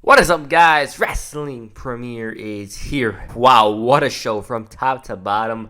What is up, guys? Wrestling Premiere is here. Wow, what a show from top to bottom.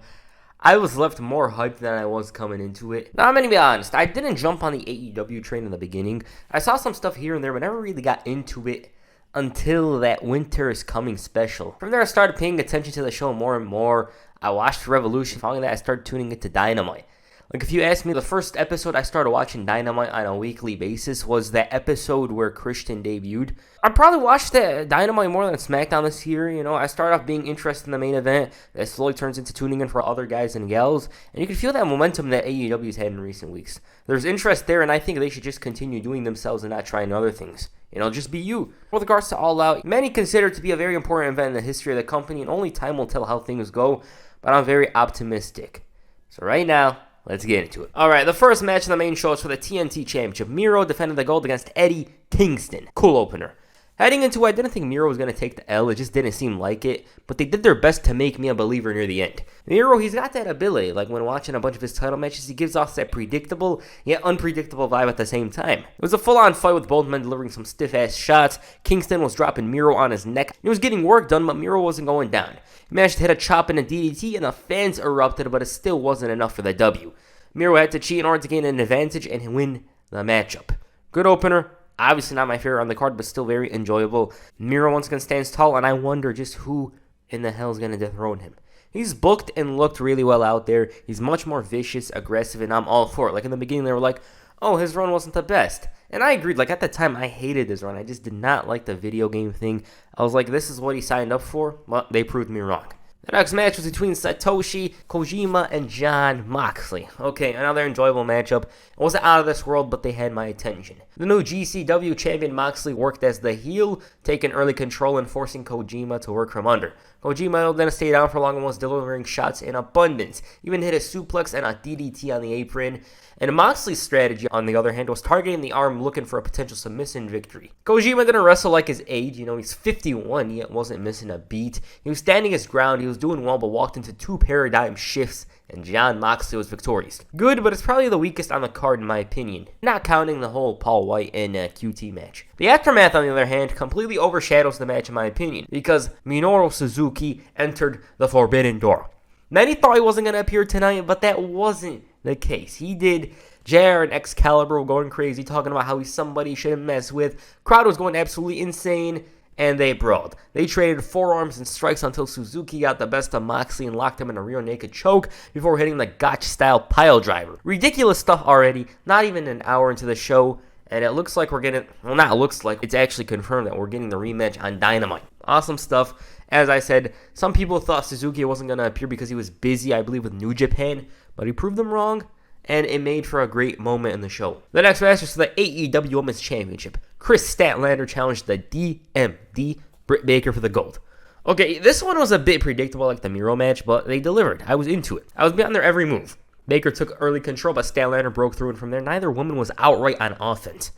I was left more hyped than I was coming into it. Now, I'm going to be honest. I didn't jump on the AEW train in the beginning. I saw some stuff here and there, but never really got into it until that Winter is Coming special. From there, I started paying attention to the show more and more. I watched Revolution. Following that, I started tuning into Dynamite. Like, if you ask me, the first episode I started watching Dynamite on a weekly basis was that episode where Christian debuted. I probably watched that Dynamite more than SmackDown this year. You know, I started off being interested in the main event. That slowly turns into tuning in for other guys and gals. And you can feel that momentum that AEW's had in recent weeks. There's interest there, and I think they should just continue doing themselves and not trying other things. You know, just be you. With regards to All Out, many consider it to be a very important event in the history of the company, and only time will tell how things go. But I'm very optimistic. So right now, let's get into it. Alright, the first match in the main show is for the TNT Championship. Miro defended the gold against Eddie Kingston. Cool opener. Heading into it, I didn't think Miro was going to take the L. It just didn't seem like it. But they did their best to make me a believer near the end. Miro, he's got that ability. Like, when watching a bunch of his title matches, he gives off that predictable, yet unpredictable vibe at the same time. It was a full-on fight with both men delivering some stiff-ass shots. Kingston was dropping Miro on his neck. He was getting work done, but Miro wasn't going down. He managed to hit a chop and a DDT, and the fans erupted, but it still wasn't enough for the W. Miro had to cheat in order to gain an advantage and win the matchup. Good opener. Obviously not my favorite on the card, but still very enjoyable. Miro once again stands tall, and I wonder just who in the hell is going to dethrone him. He's booked and looked really well out there. He's much more vicious, aggressive, and I'm all for it. Like in the beginning, they were like, oh, his run wasn't the best. And I agreed. Like at the time, I hated his run. I just did not like the video game thing. I was like, this is what he signed up for. Well, they proved me wrong. The next match was between Satoshi, Kojima, and Jon Moxley. Okay, another enjoyable matchup. It wasn't out of this world, but they had my attention. The new GCW champion Moxley worked as the heel, taking early control and forcing Kojima to work from under. Kojima didn't stay down for long and was delivering shots in abundance. Even hit a suplex and a DDT on the apron. And Moxley's strategy, on the other hand, was targeting the arm looking for a potential submission victory. Kojima didn't wrestle like his age. You know, he's 51, yet wasn't missing a beat. He was standing his ground. He was doing well, but walked into two paradigm shifts, and Jon Moxley was victorious. Good, but it's probably the weakest on the card in my opinion, not counting the whole Paul Wight and QT match. The Aftermath, on the other hand, completely overshadows the match in my opinion, because Minoru Suzuki entered the Forbidden Door. Many thought he wasn't going to appear tonight, but that wasn't the case. He did. JR and Excalibur were going crazy, talking about how he's somebody you shouldn't mess with. Crowd was going absolutely insane, and they brawled. They traded forearms and strikes until Suzuki got the best of Moxley and locked him in a rear naked choke before hitting the Gotch-style pile driver. Ridiculous stuff already, not even an hour into the show, and it looks like we're getting, well, not looks like, it's actually confirmed that we're getting the rematch on Dynamite. Awesome stuff. As I said, some people thought Suzuki wasn't going to appear because he was busy, I believe, with New Japan, but he proved them wrong, and it made for a great moment in the show. The next match is for the AEW Women's Championship. Chris Statlander challenged the DMD, Britt Baker, for the gold. Okay, this one was a bit predictable like the Miro match, but they delivered. I was into it. I was behind their every move. Baker took early control, but Statlander broke through, and from there, neither woman was outright on offense.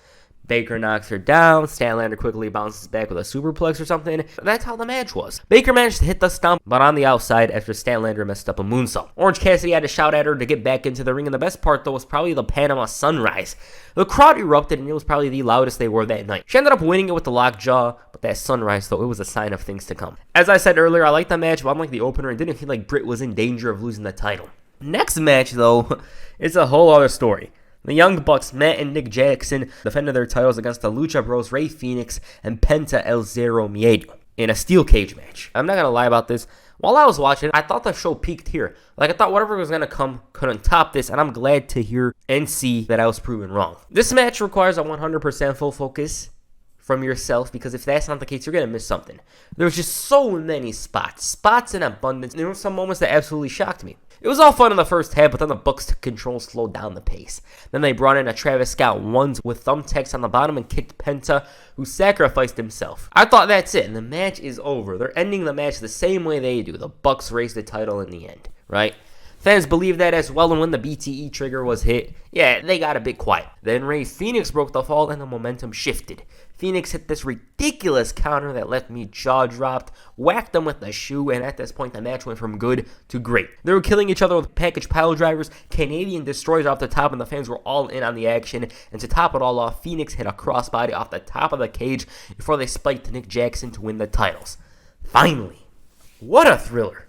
Baker knocks her down, Statlander quickly bounces back with a superplex or something. That's how the match was. Baker managed to hit the stomp, but on the outside after Statlander messed up a moonsault. Orange Cassidy had to shout at her to get back into the ring, and the best part though was probably the Panama Sunrise. The crowd erupted, and it was probably the loudest they were that night. She ended up winning it with the lockjaw, but that Sunrise though, it was a sign of things to come. As I said earlier, I liked the match, but unlike the opener, it didn't feel like Britt was in danger of losing the title. Next match though, it's a whole other story. The Young Bucks, Matt and Nick Jackson, defended their titles against the Lucha Bros, Rey Fenix, and Penta El Zero Miedo in a steel cage match. I'm not going to lie about this. While I was watching, I thought the show peaked here. Like, I thought whatever was going to come couldn't top this, and I'm glad to hear and see that I was proven wrong. This match requires a 100% full focus from yourself, because if that's not the case, you're going to miss something. There was just so many spots in abundance. There were some moments that absolutely shocked me. It was all fun in the first half, but then the Bucks took control, slowed down the pace. Then they brought in a Travis Scott ones with thumbtacks on the bottom and kicked Penta, who sacrificed himself. I thought that's it, and the match is over. They're ending the match the same way they do. The Bucks raise the title in the end, right? Fans believe that as well, and when the BTE trigger was hit, yeah, they got a bit quiet. Then Rey Fenix broke the fall and the momentum shifted. Phoenix hit this ridiculous counter that left me jaw-dropped, whacked them with the shoe, and at this point the match went from good to great. They were killing each other with package pile drivers, Canadian destroyers off the top, and the fans were all in on the action. And to top it all off, Phoenix hit a crossbody off the top of the cage before they spiked Nick Jackson to win the titles. Finally. What a thriller.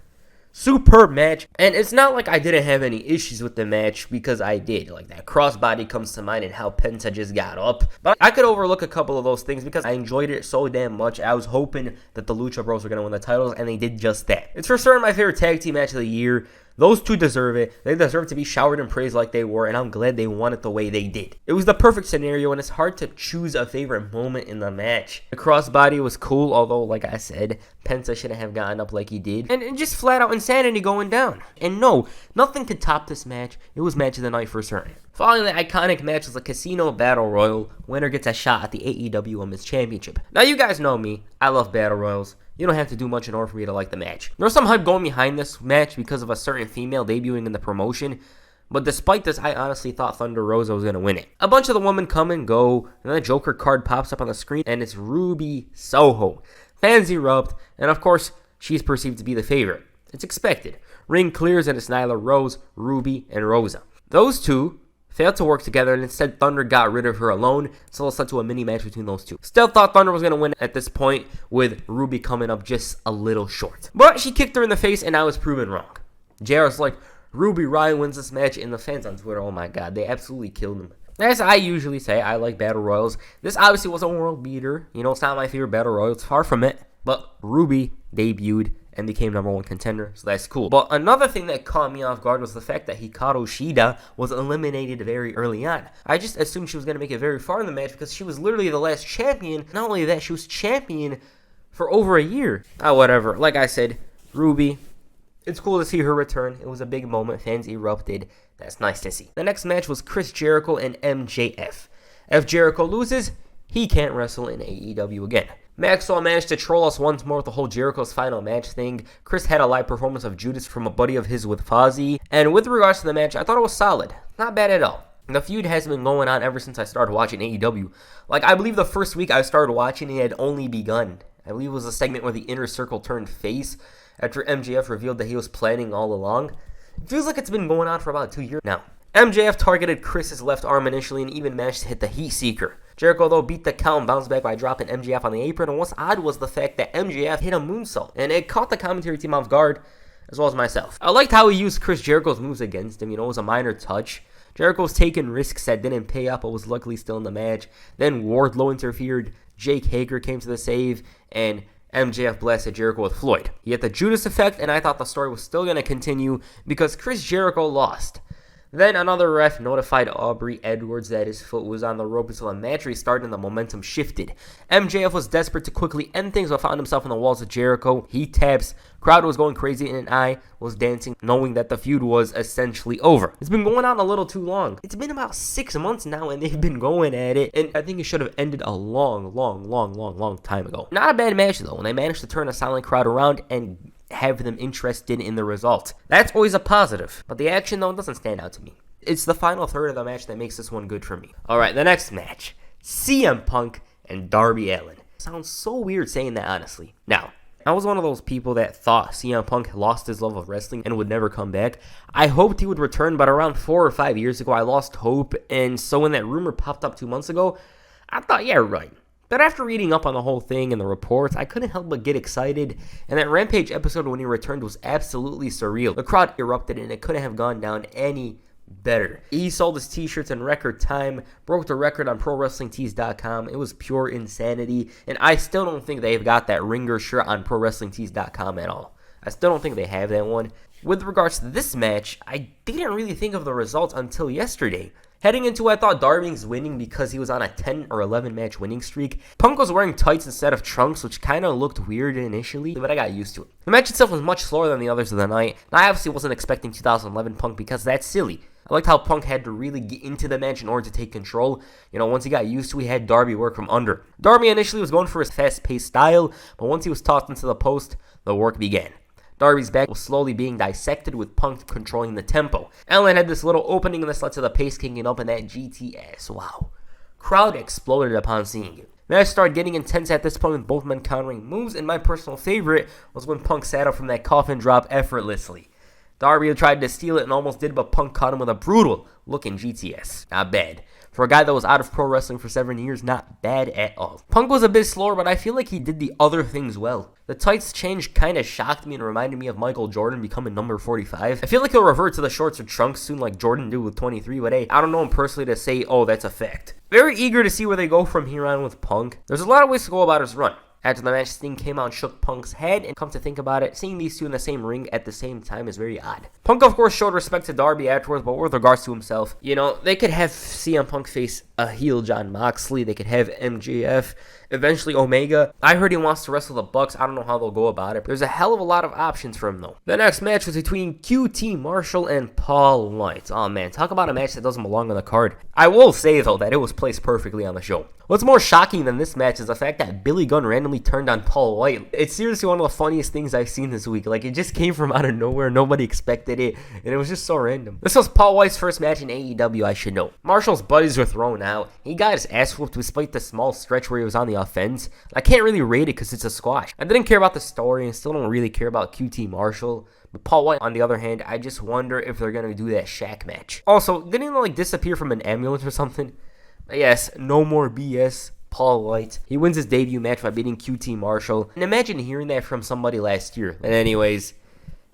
Superb match, and it's not like I didn't have any issues with the match, because I did. Like, that crossbody comes to mind and how Penta just got up. But I could overlook a couple of those things because I enjoyed it so damn much. I was hoping that the Lucha Bros were going to win the titles, and they did just that. It's for certain my favorite tag team match of the year. Those two deserve it. They deserve to be showered in praise like they were, and I'm glad they won it the way they did. It was the perfect scenario, and it's hard to choose a favorite moment in the match. The crossbody was cool, although, like I said, Penta shouldn't have gotten up like he did. And just flat out insanity going down. And no, nothing could top this match. It was match of the night for certain. Following the iconic match was a Casino Battle Royal. Winner gets a shot at the AEW Women's Championship. Now, you guys know me. I love Battle Royals. You don't have to do much in order for me to like the match. There's some hype going behind this match because of a certain female debuting in the promotion. But despite this, I honestly thought Thunder Rosa was going to win it. A bunch of the women come and go, and then a Joker card pops up on the screen, and it's Ruby Soho. Fans erupt, and of course, she's perceived to be the favorite. It's expected. Ring clears, and it's Nyla Rose, Ruby, and Rosa. Those two failed to work together, and instead Thunder got rid of her alone, so it led to a mini match between those two. Still thought Thunder was going to win at this point, with Ruby coming up just a little short. But she kicked her in the face, and I was proven wrong. JR's like, Ruby Riott wins this match, and the fans on Twitter, oh my god, they absolutely killed him. As I usually say, I like Battle Royals. This obviously was a world beater. You know, it's not my favorite Battle Royal. It's far from it. But Ruby debuted and became #1 contender, so that's cool. But another thing that caught me off guard was the fact that Hikaru Shida was eliminated very early on. I just assumed she was going to make it very far in the match because she was literally the last champion. Not only that, she was champion for over a year. Whatever. Like I said, Ruby, it's cool to see her return. It was a big moment. Fans erupted. That's nice to see. The next match was Chris Jericho and MJF. If Jericho loses, he can't wrestle in AEW again. Maxwell managed to troll us once more with the whole Jericho's final match thing. Chris had a live performance of Judas from a buddy of his with Fozzy. And with regards to the match, I thought it was solid. Not bad at all. The feud has been going on ever since I started watching AEW. Like, I believe the first week I started watching, it had only begun. I believe it was a segment where the Inner Circle turned face after MJF revealed that he was planning all along. It feels like it's been going on for about 2 years now. MJF targeted Chris's left arm initially and even managed to hit the Heat Seeker. Jericho, though, beat the count and bounced back by dropping MJF on the apron, and what's odd was the fact that MJF hit a moonsault, and it caught the commentary team off guard, as well as myself. I liked how he used Chris Jericho's moves against him. You know, it was a minor touch. Jericho was taking risks that didn't pay up, but was luckily still in the match. Then Wardlow interfered, Jake Hager came to the save, and MJF blasted Jericho with Floyd. He had the Judas effect, and I thought the story was still going to continue because Chris Jericho lost. Then another ref notified Aubrey Edwards that his foot was on the rope until the match restarted and the momentum shifted. MJF was desperate to quickly end things but found himself on the walls of Jericho. He taps. Crowd was going crazy and I was dancing knowing that the feud was essentially over. It's been going on a little too long. It's been about 6 months now and they've been going at it, and I think it should have ended a long time ago. Not a bad match though, and they managed to turn a silent crowd around and have them interested in the result. That's always a positive. But the action, though, doesn't stand out to me. It's the final third of the match that makes this one good for me. Alright, the next match. CM Punk and Darby Allin. Sounds so weird saying that, honestly. Now, I was one of those people that thought CM Punk lost his love of wrestling and would never come back. I hoped he would return, but around 4 or 5 years ago, I lost hope. And so when that rumor popped up 2 months ago, I thought, yeah, right. But after reading up on the whole thing and the reports, I couldn't help but get excited, and that Rampage episode when he returned was absolutely surreal. The crowd erupted and it couldn't have gone down any better. He sold his t-shirts in record time, broke the record on ProWrestlingTees.com. It was pure insanity, and I still don't think they've got that Ringer shirt on ProWrestlingTees.com at all. I still don't think they have that one. With regards to this match, I didn't really think of the results until yesterday. Heading into it, I thought Darby was winning because he was on a 10 or 11 match winning streak. Punk was wearing tights instead of trunks, which kind of looked weird initially, but I got used to it. The match itself was much slower than the others of the night, and I obviously wasn't expecting 2011 Punk because that's silly. I liked how Punk had to really get into the match in order to take control. You know, once he got used to it, he had Darby work from under. Darby initially was going for his fast-paced style, but once he was tossed into the post, the work began. Darby's back was slowly being dissected with Punk controlling the tempo. Allen had this little opening and this led to the pace kicking up and that GTS. Wow. Crowd exploded upon seeing it. Match started getting intense at this point with both men countering moves, and my personal favorite was when Punk sat up from that coffin drop effortlessly. Darby tried to steal it and almost did, but Punk caught him with a brutal looking GTS. Not bad. For a guy that was out of pro wrestling for 7 years, not bad at all. Punk was a bit slower, but I feel like he did the other things well. The tights change kind of shocked me and reminded me of Michael Jordan becoming number 45. I feel like he'll revert to the shorts or trunks soon like Jordan did with 23, but hey, I don't know him personally to say, oh, that's a fact. Very eager to see where they go from here on with Punk. There's a lot of ways to go about his run. After the match, Sting came out and shook Punk's head, and come to think about it, seeing these two in the same ring at the same time is very odd. Punk, of course, showed respect to Darby afterwards, but with regards to himself, they could have CM Punk face a heel John Moxley, they could have MJF, eventually Omega. I heard he wants to wrestle the Bucks. I don't know how they'll go about it. There's a hell of a lot of options for him, though. The next match was between QT Marshall and Paul Wight. Oh, man, talk about a match that doesn't belong on the card. I will say, though, that it was placed perfectly on the show. What's more shocking than this match is the fact that Billy Gunn randomly turned on Paul Wight. It's seriously one of the funniest things I've seen this week. Like, it just came from out of nowhere. Nobody expected it, and it was just so random. This was Paul Wight's first match in AEW, I should know. Marshall's buddies were thrown out. He got his ass whooped despite the small stretch where he was on the offense. I can't really rate it because it's a squash. I didn't care about the story and still don't really care about QT Marshall. But Paul Wight, on the other hand, I just wonder if they're going to do that Shaq match. Also, didn't he disappear from an ambulance or something? But yes, no more BS. Paul Wight. He wins his debut match by beating QT Marshall. And imagine hearing that from somebody last year. But anyways,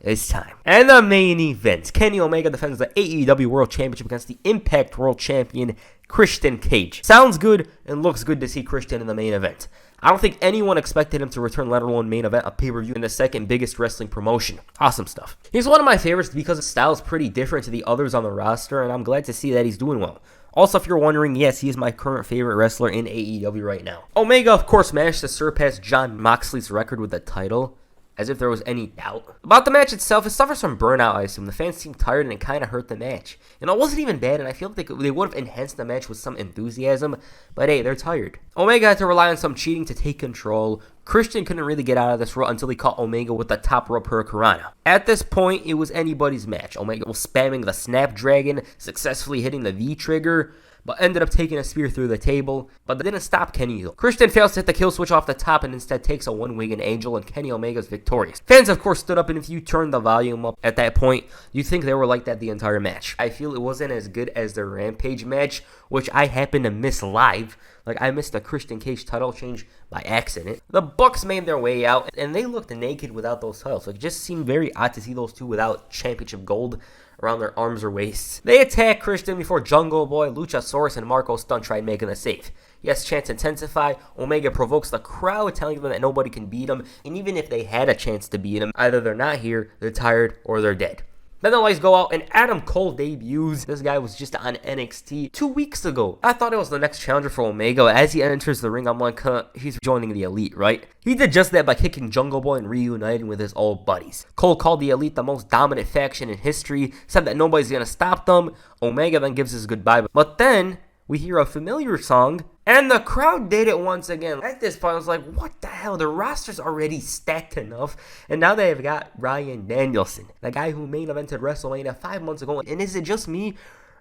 it's time. And the main event. Kenny Omega defends the AEW World Championship against the Impact World Champion, Christian Cage. Sounds good and looks good to see Christian in the main event. I don't think anyone expected him to return, let alone main event a pay-per-view in the second biggest wrestling promotion. Awesome stuff. He's one of my favorites because his style is pretty different to the others on the roster, and I'm glad to see that he's doing well. Also, if you're wondering, yes, he is my current favorite wrestler in AEW right now. Omega, of course, managed to surpass Jon Moxley's record with the title, as if there was any doubt. About the match itself, it suffers from burnout, I assume. The fans seemed tired and it kind of hurt the match. And it wasn't even bad, and I feel like they would have enhanced the match with some enthusiasm, but hey, they're tired. Omega had to rely on some cheating to take control. Christian couldn't really get out of this rut until he caught Omega with the top rope hurricanrana. At this point, it was anybody's match. Omega was spamming the Snapdragon, successfully hitting the V-trigger, but ended up taking a spear through the table, but that didn't stop Kenny though. Christian fails to hit the kill switch off the top and instead takes a one-winged angel, and Kenny Omega's victorious. Fans, of course, stood up, and if you turned the volume up at that point, you'd think they were like that the entire match. I feel it wasn't as good as the Rampage match, which I happened to miss live. I missed the Christian Cage title change by accident. The Bucks made their way out, and they looked naked without those titles. It just seemed very odd to see those two without championship gold around their arms or waists. They attack Christian before Jungle Boy, Luchasaurus, and Marco Stunt tried making the save. Yes, chants intensify. Omega provokes the crowd, telling them that nobody can beat him, and even if they had a chance to beat him, either they're not here, they're tired, or they're dead. Then the lights go out and Adam Cole debuts. This guy was just on NXT 2 weeks ago. I thought it was the next challenger for Omega. As he enters the ring, I'm like, he's joining the Elite, right? He did just that by kicking Jungle Boy and reuniting with his old buddies. Cole called the Elite the most dominant faction in history, said that nobody's gonna stop them. Omega then gives his goodbye. But then we hear a familiar song, and the crowd did it once again. At this point, I was like, what the hell? The roster's already stacked enough, and now they've got Bryan Danielson, the guy who main evented WrestleMania 5 months ago. And is it just me,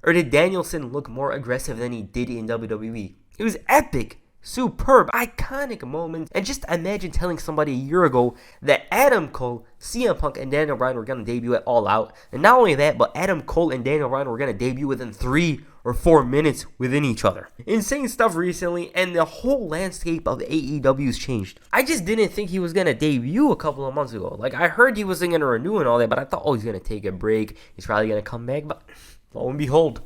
or did Danielson look more aggressive than he did in WWE? It was epic. Superb, iconic moment. And just imagine telling somebody a year ago that Adam Cole, CM Punk, and Daniel Bryan were going to debut at All Out. And not only that, but Adam Cole and Daniel Bryan were going to debut within 3 or 4 minutes within each other. Insane stuff recently, and the whole landscape of AEW's changed. I just didn't think he was going to debut a couple of months ago. I heard he wasn't going to renew and all that, but I thought, he's going to take a break. He's probably going to come back, but lo and behold,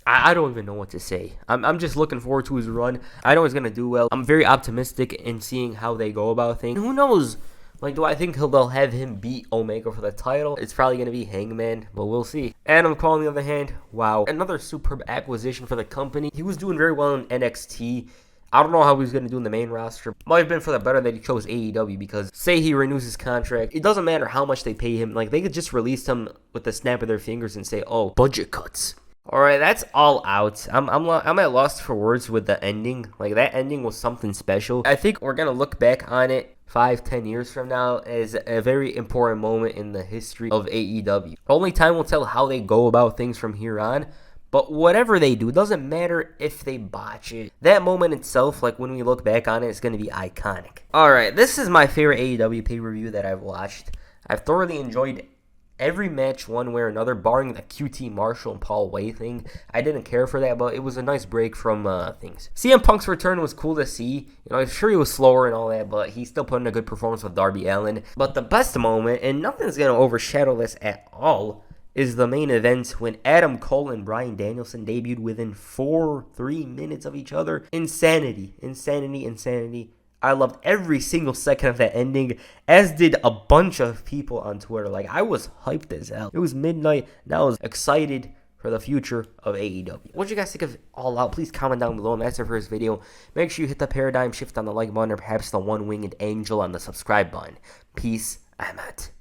I don't even know what to say. I'm just looking forward to his run. I know he's going to do well. I'm very optimistic in seeing how they go about things. Who knows? Do I think they'll have him beat Omega for the title? It's probably going to be Hangman, but we'll see. Adam Cole, on the other hand, wow. Another superb acquisition for the company. He was doing very well in NXT. I don't know how he's going to do in the main roster. Might have been for the better that he chose AEW, because say he renews his contract, it doesn't matter how much they pay him. They could just release him with the snap of their fingers and say, oh, budget cuts. Alright, that's All Out. I'm at loss for words with the ending. That ending was something special. I think we're going to look back on it 5-10 years from now is a very important moment in the history of AEW. Only time will tell how they go about things from here on. But whatever they do, it doesn't matter if they botch it. That moment itself, like when we look back on it, is going to be iconic. Alright, this is my favorite AEW pay-per-view that I've watched. I've thoroughly enjoyed every match one way or another, barring the QT Marshall and Paul Way thing. I didn't care for that, but it was a nice break from things. CM Punk's return was cool to see. I'm sure he was slower and all that, but he still put in a good performance with Darby Allin. But the best moment, and nothing's going to overshadow this at all, is the main event when Adam Cole and Bryan Danielson debuted within 3 minutes of each other. Insanity. I loved every single second of that ending, as did a bunch of people on Twitter. Like, I was hyped as hell. It was midnight, and I was excited for the future of AEW. What do you guys think of All Out? Please comment down below, and that's it for this video. Make sure you hit the paradigm shift on the like button, or perhaps the one-winged angel on the subscribe button. Peace, I'm out.